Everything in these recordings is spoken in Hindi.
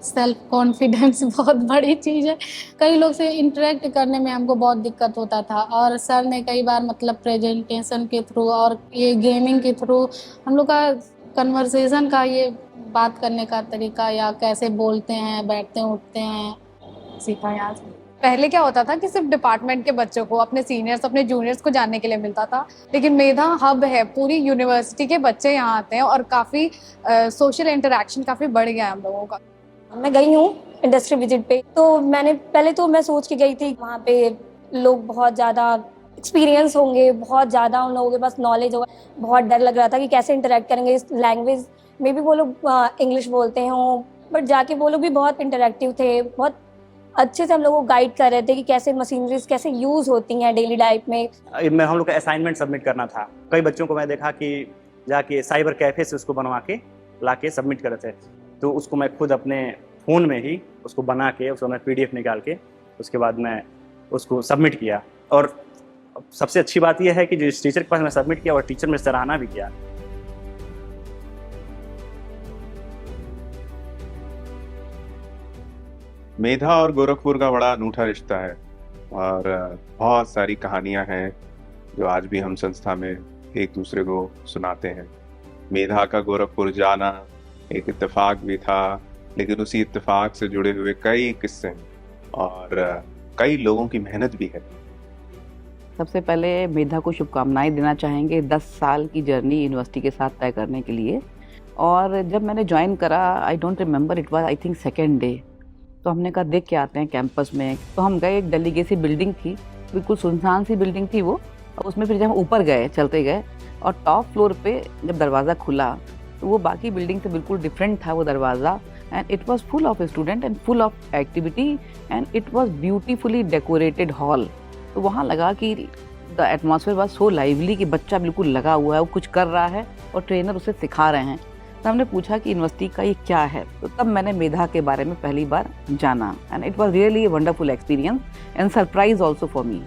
सेल्फ कॉन्फिडेंस बहुत बड़ी चीज़ है। कई लोग से इंटरेक्ट करने में हमको बहुत दिक्कत होता था और सर ने कई बार मतलब प्रेजेंटेशन के थ्रू और ये गेमिंग के थ्रू हम लोग का कन्वर्सेशन का ये बात करने का तरीका या कैसे बोलते हैं, बैठते हैं, उठते हैं, सीखा है आज। पहले क्या होता था कि सिर्फ डिपार्टमेंट के बच्चों को, अपने सीनियर्स, अपने जूनियर्स को जानने के लिए मिलता था, लेकिन मेधा हब है, पूरी यूनिवर्सिटी के बच्चे यहाँ आते हैं और काफ़ी सोशल इंटरेक्शन काफ़ी बढ़ गया है हम लोगों का। मैं गई हूँ इंडस्ट्री विजिट पे, तो मैं सोच के गई थी वहाँ पे लोग बहुत ज़्यादा एक्सपीरियंस होंगे, बहुत ज़्यादा उन लोगों के पास नॉलेज होगा। बहुत डर लग रहा था कि कैसे इंटरेक्ट करेंगे इस लैंग्वेज में भी, वो लोग इंग्लिश बोलते हों, बट जाके वो लोग भी बहुत इंटरेक्टिव थे, बहुत अच्छे से हम लोगों को गाइड कर रहे थे कि कैसे मशीनरीज कैसे यूज़ होती हैं डेली लाइफ में। हम लोग का असाइनमेंट सबमिट करना था। कई बच्चों को मैं देखा कि जाके साइबर कैफे से उसको बनवा के ला के सबमिट कर रहे थे, तो उसको मैं खुद अपने फ़ोन में ही उसको बना के उसको मैं PDF निकाल के उसके बाद मैं उसको सबमिट किया। और सबसे अच्छी बात यह है कि जिस टीचर के पास मैं सबमिट किया और टीचर ने सराहना भी किया। मेधा और गोरखपुर का बड़ा अनूठा रिश्ता है और बहुत सारी कहानियां हैं जो आज भी हम संस्था में एक दूसरे को सुनाते हैं। मेधा का गोरखपुर जाना एक इत्तेफाक भी था, लेकिन उसी इत्तेफाक से जुड़े हुए कई किस्से और कई लोगों की मेहनत भी है। सबसे पहले मेधा को शुभकामनाएं देना चाहेंगे 10 साल की जर्नी यूनिवर्सिटी के साथ तय करने के लिए। और जब मैंने ज्वाइन करा, I don't remember, it was I think second day, तो हमने कहा देख के आते हैं कैंपस में। तो हम गए, एक डेलीगेसी बिल्डिंग थी, बिल्कुल सुनसान सी बिल्डिंग थी वो। और उसमें फिर जब हम ऊपर गए, चलते गए, और टॉप फ्लोर पे जब दरवाज़ा खुला तो वो बाकी बिल्डिंग से बिल्कुल डिफरेंट था वो दरवाज़ा। And it was full of student and full of activity and it was beautifully decorated hall. तो वहाँ लगा कि the atmosphere was so lively कि बच्चा बिल्कुल लगा हुआ है, वो कुछ कर रहा है और ट्रेनर उसे सिखा रहे हैं। तो हमने पूछा कि यूनिवर्सिटी का ये क्या है, तो तब मैंने मेधा के बारे में पहली बार जाना। And it was really a wonderful experience and surprise also for me.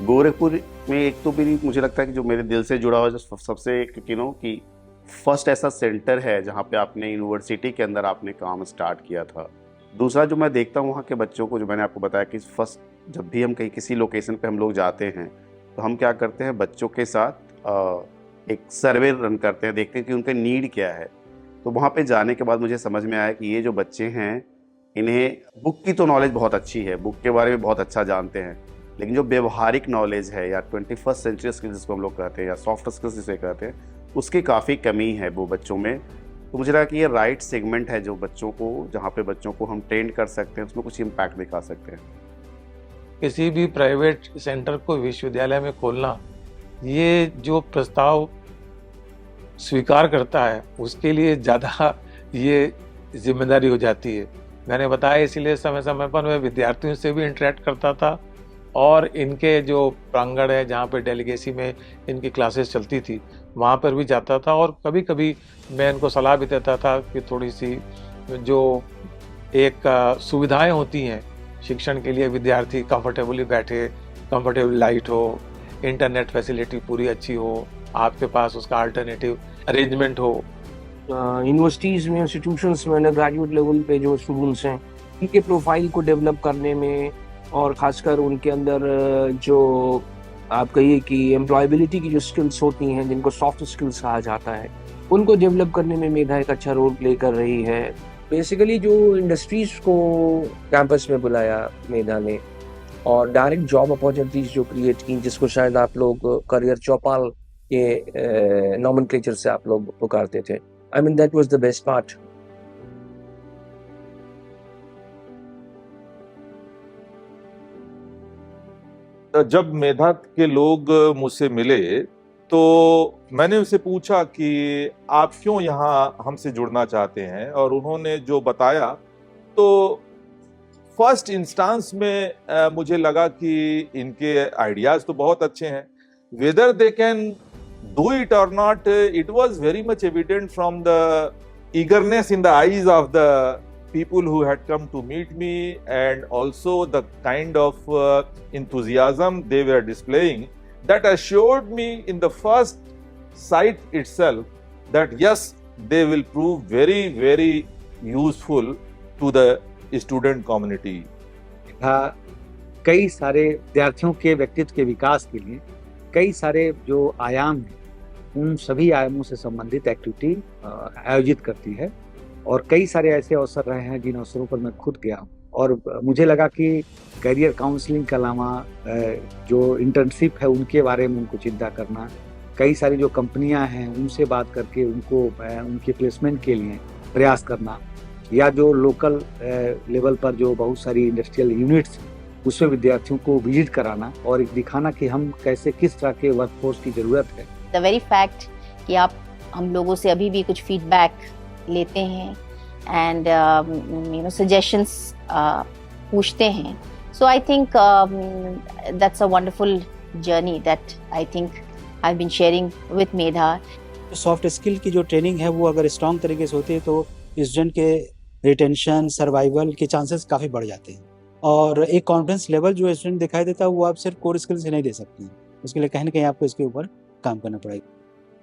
Gorakhpur में एक तो मेरी मुझे लगता है कि जो मेरे दिल से जुड़ा हुआ जो सबसे कि फर्स्ट ऐसा सेंटर है जहाँ पे आपने यूनिवर्सिटी के अंदर आपने काम स्टार्ट किया था। दूसरा जो मैं देखता हूँ वहाँ के बच्चों को, जो मैंने आपको बताया कि फर्स्ट जब भी हम कहीं किसी लोकेशन पे हम लोग जाते हैं तो हम क्या करते हैं, बच्चों के साथ एक सर्वे रन करते हैं, देखते हैं कि उनका नीड क्या है। तो वहाँ पे जाने के बाद मुझे समझ में आया कि ये जो बच्चे हैं इन्हें बुक की तो नॉलेज बहुत अच्छी है, बुक के बारे में बहुत अच्छा जानते हैं, लेकिन जो व्यवहारिक नॉलेज है या 21st सेंचुरी स्किल्स जिसको हम लोग कहते हैं या सॉफ्ट स्किल्स जिसे कहते हैं, उसकी काफ़ी कमी है वो बच्चों में। तो मुझे लगा कि ये राइट सेगमेंट है जो बच्चों को, जहाँ पे बच्चों को हम ट्रेन कर सकते हैं, उसमें कुछ इम्पैक्ट दिखा सकते हैं। किसी भी प्राइवेट सेंटर को विश्वविद्यालय में खोलना, ये जो प्रस्ताव स्वीकार करता है उसके लिए ज़्यादा ये जिम्मेदारी हो जाती है। मैंने बताया इसलिए समय समय पर मैं विद्यार्थियों से भी इंटरेक्ट करता था और इनके जो प्रांगण है जहाँ पर डेलीगेसी में इनकी क्लासेस चलती थी वहाँ पर भी जाता था और कभी कभी मैं इनको सलाह भी देता था कि थोड़ी सी जो एक सुविधाएं होती हैं शिक्षण के लिए, विद्यार्थी कंफर्टेबली बैठे, कंफर्टेबल लाइट हो, इंटरनेट फैसिलिटी पूरी अच्छी हो, आपके पास उसका अल्टरनेटिव अरेंजमेंट हो। यूनिवर्सिटीज़ में, इंस्टीट्यूशंस में, ग्रेजुएट लेवल पे जो स्टूडेंट्स हैं उनके प्रोफाइल को डेवलप करने में और ख़ासकर उनके अंदर जो आप कहिए कि एम्प्लॉयबिलिटी की जो स्किल्स होती हैं जिनको सॉफ्ट स्किल्स कहा जाता है, उनको डेवलप करने में मेधा एक अच्छा रोल प्ले कर रही है। बेसिकली जो इंडस्ट्रीज़ को कैंपस में बुलाया मेधा ने और डायरेक्ट जॉब अपॉर्चुनिटीज़ जो क्रिएट की, जिसको शायद आप लोग करियर चौपाल के नॉमेनक्लेचर से आप लोग पुकारते थे, I mean that was the best part. जब मेधा के लोग मुझसे मिले तो मैंने उनसे पूछा कि आप क्यों यहाँ हमसे जुड़ना चाहते हैं, और उन्होंने जो बताया तो फर्स्ट इंस्टांस में मुझे लगा कि इनके आइडियाज तो बहुत अच्छे हैं। Whether they can do it और not, it was very much evident from the eagerness in the eyes of the people who had come to meet me and also the kind of enthusiasm they were displaying that assured me in the first sight itself that yes, they will prove very, very useful to the student community. कई सारे विद्यार्थियों के व्यक्तित्व के विकास के लिए कई सारे जो आयाम हैं उन सभी आयामों से संबंधित एक्टिविटी आयोजित करती है और कई सारे ऐसे अवसर रहे हैं जिन अवसरों पर मैं खुद गया हूँ और मुझे लगा कि करियर काउंसलिंग के अलावा जो इंटर्नशिप है उनके बारे में उनको चिंता करना, कई सारी जो कंपनियां हैं उनसे बात करके उनको उनके प्लेसमेंट के लिए प्रयास करना, या जो लोकल लेवल पर जो बहुत सारी इंडस्ट्रियल यूनिट्स उसमें विद्यार्थियों को विजिट कराना और एक दिखाना कि हम कैसे किस तरह के वर्कफोर्स की ज़रूरत है। द वेरी फैक्ट कि आप हम लोगों से अभी भी कुछ फीडबैक लेते हैं एंड सजेशंस पूछते हैं, so I think that's a wonderful journey that I think I have been sharing with Medha. Soft skill की जो ट्रेनिंग है वो अगर स्ट्रॉन्ग तरीके से होती है तो स्टूडेंट के रिटेंशन सर्वाइवल के चांसेस काफ़ी बढ़ जाते हैं और एक कॉन्फिडेंस लेवल जो स्टूडेंट दिखाई देता है वो आप सिर्फ कोर स्किल से नहीं दे सकते हैं, उसके लिए कहीं ना कहीं आपको इसके ऊपर काम करना पड़ेगा।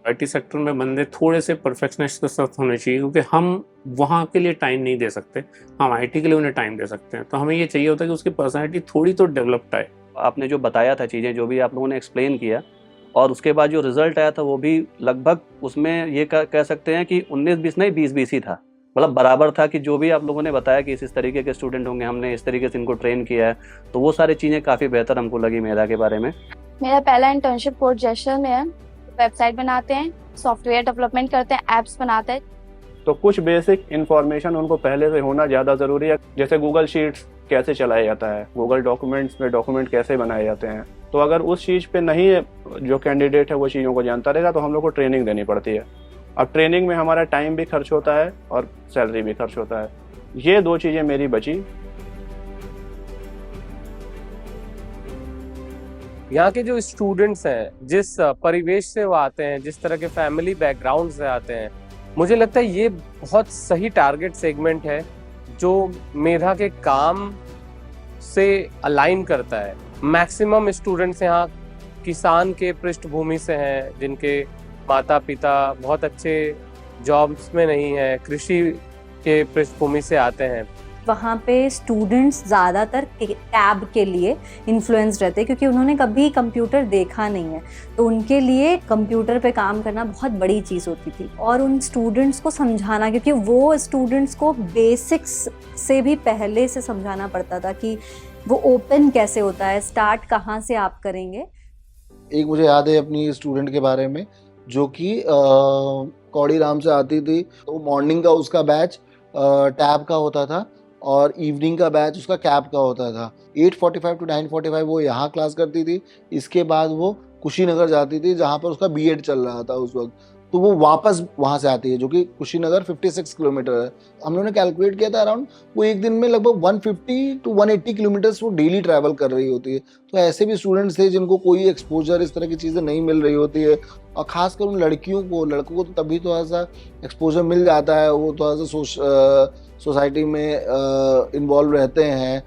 आईटी सेक्टर में बंदे थोड़े से परफेक्शनिस्ट के साथ होने चाहिए क्योंकि हम वहाँ के लिए टाइम नहीं दे सकते, हम आईटी के लिए उन्हें टाइम दे सकते हैं। तो हमें ये चाहिए होता है कि उसकी पर्सनैलिटी थोड़ी तो डेवलप्ड आए। आपने जो बताया था चीज़ें, जो भी आप लोगों ने एक्सप्लेन किया, और उसके बाद जो रिजल्ट आया था वो भी लगभग उसमें ये कह सकते हैं कि 19-20 नहीं 20-20 ही था, मतलब बराबर था कि जो भी आप लोगों ने बताया कि इस तरीके के स्टूडेंट होंगे, हमने इस तरीके से इनको ट्रेन किया है, तो वो सारी चीज़ें काफ़ी बेहतर हमको लगी मेधा के बारे में। मेरा पहला इंटर्नशिप कोर्स जैसलमेर में है। वेबसाइट बनाते हैं, सॉफ्टवेयर डेवलपमेंट करते हैं, एप्स बनाते हैं। तो कुछ बेसिक इन्फॉर्मेशन उनको पहले से होना ज़्यादा ज़रूरी है, जैसे गूगल शीट्स कैसे चलाया जाता है, गूगल डॉक्यूमेंट्स में डॉक्यूमेंट कैसे बनाए जाते हैं। तो अगर उस चीज़ पे नहीं जो कैंडिडेट है वो चीज़ों को जानता रहेगा तो हम लोग को ट्रेनिंग देनी पड़ती है। अब ट्रेनिंग में हमारा टाइम भी खर्च होता है और सैलरी भी खर्च होता है। ये दो चीज़ें मेरी बची। यहाँ के जो स्टूडेंट्स हैं, जिस परिवेश से वो आते हैं, जिस तरह के फैमिली बैकग्राउंड से आते हैं, मुझे लगता है ये बहुत सही टारगेट सेगमेंट है जो मेधा के काम से अलाइन करता है। मैक्सिमम स्टूडेंट्स यहाँ किसान के पृष्ठभूमि से हैं, जिनके माता पिता बहुत अच्छे जॉब्स में नहीं है, कृषि के पृष्ठभूमि से आते हैं। वहाँ पे स्टूडेंट्स ज़्यादातर टैब के लिए इन्फ्लुएंस रहते हैं क्योंकि उन्होंने कभी कंप्यूटर देखा नहीं है, तो उनके लिए कंप्यूटर पे काम करना बहुत बड़ी चीज़ होती थी। और उन स्टूडेंट्स को समझाना, क्योंकि वो स्टूडेंट्स को बेसिक्स से भी पहले से समझाना पड़ता था कि वो ओपन कैसे होता है, स्टार्ट कहाँ से आप करेंगे। एक मुझे याद है अपनी स्टूडेंट के बारे में जो कि कौड़ी राम से आती थी, तो मॉर्निंग का उसका बैच टैब का होता था और इवनिंग का बैच उसका कैब का होता था। 8:45 to 9:45 वो यहाँ क्लास करती थी, इसके बाद वो कुशीनगर जाती थी जहाँ पर उसका बीएड चल रहा था उस वक्त, तो वो वापस वहाँ से आती है जो कि कुशीनगर 56 किलोमीटर है। हम लोगों ने कैलकुलेट किया था अराउंड वो एक दिन में लगभग 150 to 180 किलोमीटर्स वो डेली ट्रैवल कर रही होती है। तो ऐसे भी स्टूडेंट्स थे जिनको कोई एक्सपोजर इस तरह की चीज़ें नहीं मिल रही होती है, और ख़ासकर उन लड़कियों को, लड़कों को तो तभी थोड़ा सा एक्सपोजर मिल जाता है, वो थोड़ा सा सोसाइटी में इन्वॉल्व रहते हैं।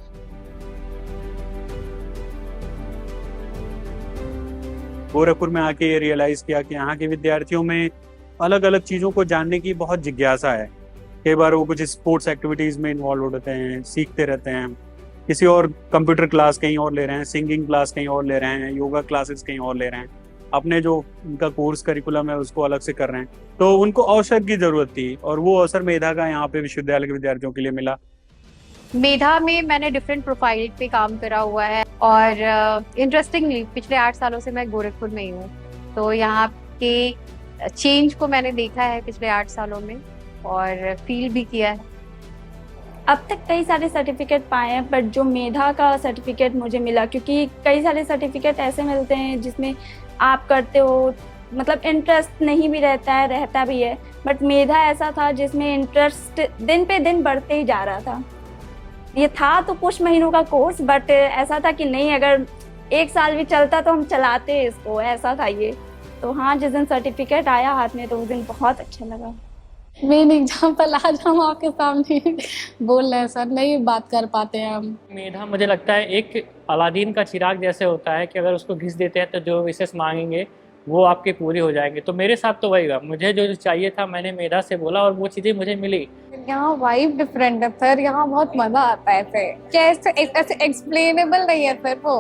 गोरखपुर में आके ये रियलाइज किया कि यहाँ के विद्यार्थियों में अलग अलग चीज़ों को जानने की बहुत जिज्ञासा है। कई बार वो कुछ स्पोर्ट्स एक्टिविटीज़ में इन्वॉल्व होते हैं, सीखते रहते हैं, किसी और कंप्यूटर क्लास कहीं और ले रहे हैं, सिंगिंग क्लास कहीं और ले रहे हैं, योगा क्लासेस कहीं और ले रहे हैं, अपने जो उनका कोर्स करिकुलम है उसको अलग से कर रहे हैं। तो उनको अवसर की ज़रूरत थी और वो अवसर मेधा का यहाँ पे विश्वविद्यालय के विद्यार्थियों के लिए मिला। मेधा में मैंने डिफरेंट प्रोफाइल पे काम करा हुआ है और इंटरेस्टिंगली पिछले 8 सालों से मैं गोरखपुर में ही हूँ, तो यहाँ के चेंज को मैंने देखा है पिछले 8 सालों में और फील भी किया है। अब तक कई सारे सर्टिफिकेट पाए हैं, बट जो मेधा का सर्टिफिकेट मुझे मिला, क्योंकि कई सारे सर्टिफिकेट ऐसे मिलते हैं जिसमें आप करते हो, मतलब इंटरेस्ट नहीं भी रहता भी है, बट मेधा ऐसा था जिसमें इंटरेस्ट दिन पे दिन बढ़ते ही जा रहा था। ये था तो कुछ महीनों का कोर्स, बट ऐसा था कि नहीं, अगर 1 साल भी चलता तो हम चलाते इसको, ऐसा था ये। तो हाँ, जिस दिन सर्टिफिकेट आया हाथ में तो उस दिन बहुत अच्छा लगा। मेन एग्जाम्पल आज हम आपके सामने बोल रहे हैं सर, नहीं बात कर पाते हैं हम। मेधा मुझे लगता है एक अलादीन का चिराग जैसे होता है कि अगर उसको घिस देते हैं तो जो विशेष मांगेंगे वो आपके पूरे हो जाएंगे। तो मेरे साथ तो वही हुआ, मुझे जो चाहिए था मैंने मेधा से बोला और वो चीज़ें मुझे मिली। यहाँ वाइब डिफरेंट है फिर, यहाँ बहुत मजा आता है फिर, कैसे ऐसे एक्सप्लेनेबल नहीं है फिर वो।